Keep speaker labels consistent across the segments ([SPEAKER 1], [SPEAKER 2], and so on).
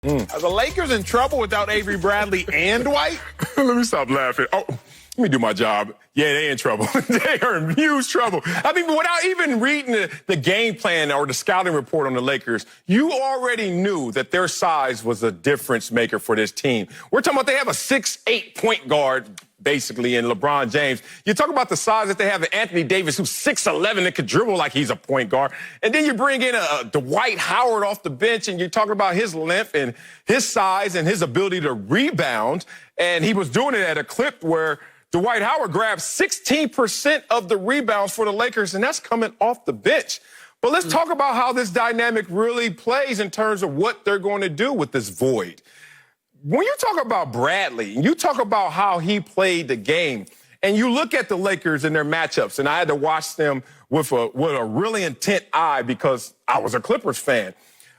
[SPEAKER 1] Are the Lakers in trouble without Avery Bradley and Dwight?
[SPEAKER 2] Let me stop laughing. Oh, let me do my job. Yeah, they in trouble. They are in huge trouble. I mean, without even reading the game plan or the scouting report on the Lakers, you already knew that their size was a difference maker for this team. We're talking about they have a 6'8" point guard, basically, in LeBron James. You talk about the size that they have in Anthony Davis, who's 6'11" and could dribble like he's a point guard. And then you bring in a Dwight Howard off the bench, and you're talking about his length and his size and his ability to rebound. And he was doing it at a clip where Dwight Howard grabbed 16% of the rebounds for the Lakers, and that's coming off the bench. But let's talk about how this dynamic really plays in terms of what they're going to do with this void. When you talk about Bradley, and you talk about how he played the game, and you look at the Lakers and their matchups, and I had to watch them with a really intent eye because I was a Clippers fan.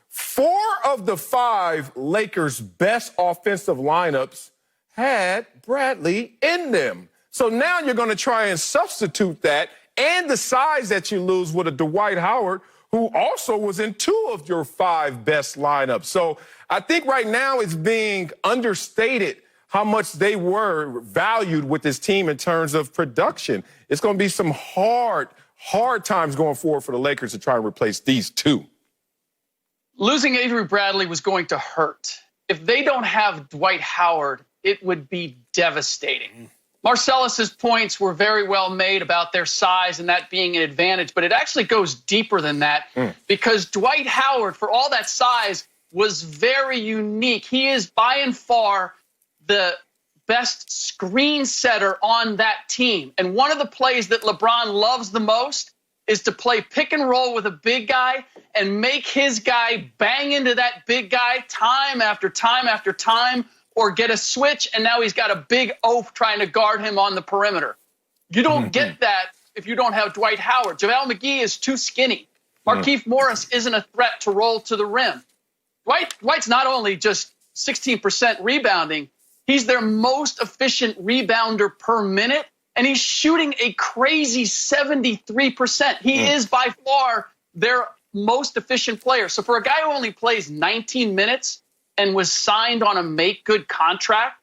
[SPEAKER 2] 4 of the 5 Lakers' best offensive lineups had Bradley in them. So now you're going to try and substitute that and the size that you lose with a Dwight Howard, who also was in 2 of your 5 best lineups. So I think right now it's being understated how much they were valued with this team in terms of production. It's going to be some hard times going forward for the Lakers to try and replace these 2.
[SPEAKER 3] Losing Avery Bradley was going to hurt. If they don't have Dwight Howard, it would be devastating. Marcellus's points were very well made about their size and that being an advantage, but it actually goes deeper than that because Dwight Howard, for all that size, was very unique. He is by and far the best screen setter on that team. And one of the plays that LeBron loves the most is to play pick and roll with a big guy and make his guy bang into that big guy time after time after time, or get a switch, and now he's got a big oaf trying to guard him on the perimeter. You don't get that if you don't have Dwight Howard. JaVale McGee is too skinny. Markieff Morris isn't a threat to roll to the rim. Dwight's not only just 16% rebounding, he's their most efficient rebounder per minute, and he's shooting a crazy 73%. He is by far their most efficient player. So for a guy who only plays 19 minutes, and was signed on a make-good contract,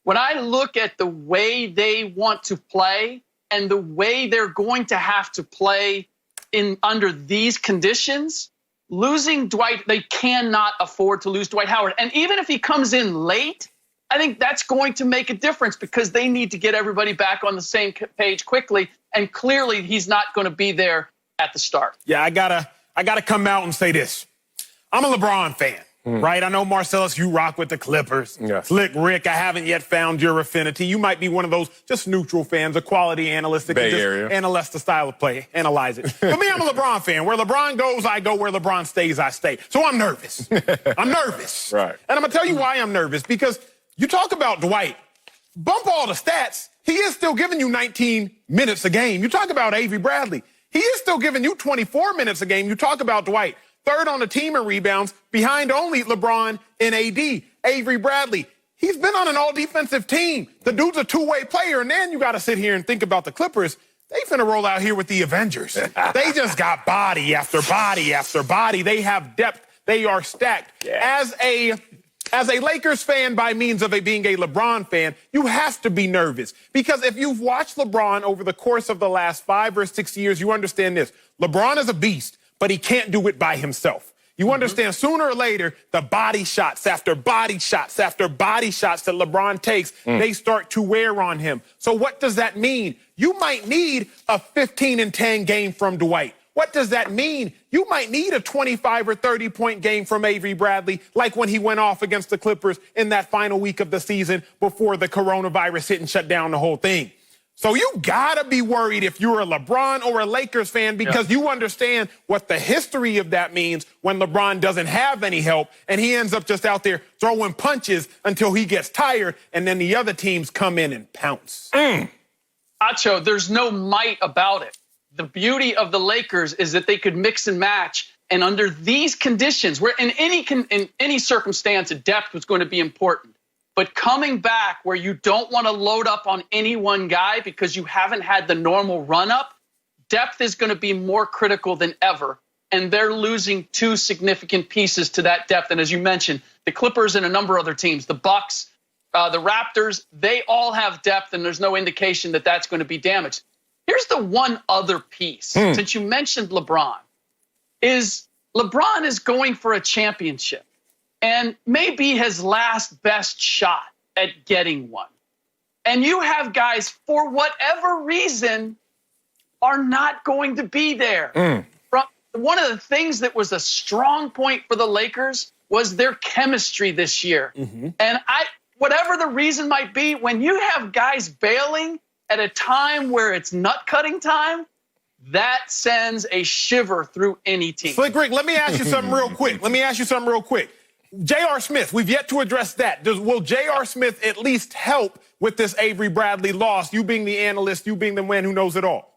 [SPEAKER 3] when I look at the way they want to play and the way they're going to have to play under these conditions, losing Dwight, they cannot afford to lose Dwight Howard. And even if he comes in late, I think that's going to make a difference because they need to get everybody back on the same page quickly. And clearly, he's not going to be there at the start.
[SPEAKER 1] Yeah, I gotta come out and say this. I'm a LeBron fan. Right? I know, Marcellus, you rock with the Clippers. Slick Rick, I haven't yet found your affinity. You might be one of those just neutral fans, a quality analyst that can just analyze the style of play, analyze it. But me, I'm a LeBron fan. Where LeBron goes, I go. Where LeBron stays, I stay. So I'm nervous. I'm nervous.
[SPEAKER 2] Right.
[SPEAKER 1] And I'm going to tell you why I'm nervous. Because you talk about Dwight, bump all the stats, he is still giving you 19 minutes a game. You talk about Avery Bradley, he is still giving you 24 minutes a game. You talk about Dwight, 3rd on the team in rebounds, behind only LeBron and AD. Avery Bradley, he's been on an all-defensive team. The dude's a two-way player, and then you got to sit here and think about the Clippers. They finna roll out here with the Avengers. They just got body after body after body. They have depth. They are stacked. As a Lakers fan by means of being a LeBron fan, you have to be nervous. Because if you've watched LeBron over the course of the last 5 or 6 years, you understand this. LeBron is a beast, but he can't do it by himself. You understand, sooner or later, the body shots after body shots after body shots that LeBron takes, they start to wear on him. So what does that mean? You might need a 15-10 game from Dwight. What does that mean? You might need a 25 or 30-point game from Avery Bradley, like when he went off against the Clippers in that final week of the season before the coronavirus hit and shut down the whole thing. So you gotta be worried if you're a LeBron or a Lakers fan because you understand what the history of that means when LeBron doesn't have any help and he ends up just out there throwing punches until he gets tired and then the other teams come in and pounce.
[SPEAKER 3] Acho, there's no might about it. The beauty of the Lakers is that they could mix and match, and under these conditions, where in any circumstance, depth was going to be important. But coming back where you don't want to load up on any one guy because you haven't had the normal run-up, depth is going to be more critical than ever. And they're losing 2 significant pieces to that depth. And as you mentioned, The Clippers and a number of other teams, the Bucks, the Raptors, they all have depth, and there's no indication that that's going to be damaged. Here's the one other piece, since you mentioned LeBron, is LeBron is going for a championship and maybe his last best shot at getting one. And you have guys, for whatever reason, are not going to be there. One of the things that was a strong point for the Lakers was their chemistry this year. And whatever the reason might be, when you have guys bailing at a time where it's nut-cutting time, that sends a shiver through any team.
[SPEAKER 1] Slick Rick, let me ask you something real quick. J.R. Smith, we've yet to address that. Will J.R. Smith at least help with this Avery Bradley loss, you being the analyst, you being the man who knows it all?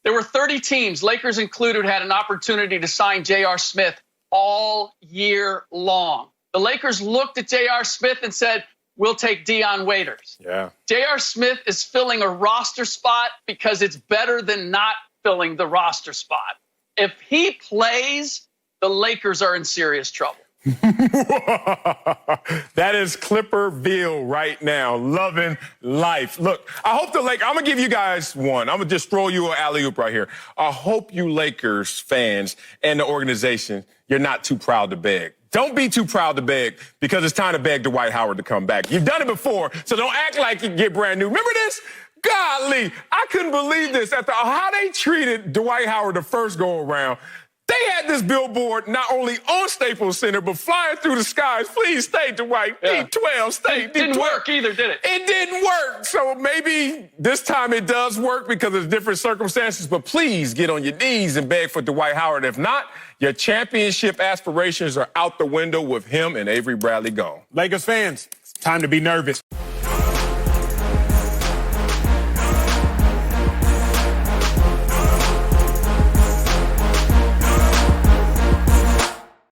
[SPEAKER 3] There were 30 teams, Lakers included, had an opportunity to sign J.R. Smith all year long. The Lakers looked at J.R. Smith and said, we'll take Dion Waiters.
[SPEAKER 2] Yeah.
[SPEAKER 3] J.R. Smith is filling a roster spot because it's better than not filling the roster spot. If he plays, the Lakers are in serious trouble.
[SPEAKER 2] That is Clipperville right now, loving life. Look, I hope I'm going to give you guys one. I'm going to just throw you an alley-oop right here. I hope you Lakers fans and the organization, you're not too proud to beg. Don't be too proud to beg, because it's time to beg Dwight Howard to come back. You've done it before, so don't act like you get brand new. Remember this? Golly, I couldn't believe this. After how they treated Dwight Howard the first go-around, they had this billboard not only on Staples Center, but flying through the skies. Please stay, Dwight.
[SPEAKER 3] Yeah.
[SPEAKER 2] D12, stay.
[SPEAKER 3] It didn't work either, did it?
[SPEAKER 2] It didn't work. So maybe this time it does work because of different circumstances. But please get on your knees and beg for Dwight Howard. If not, your championship aspirations are out the window with him and Avery Bradley gone.
[SPEAKER 1] Lakers fans, it's time to be nervous.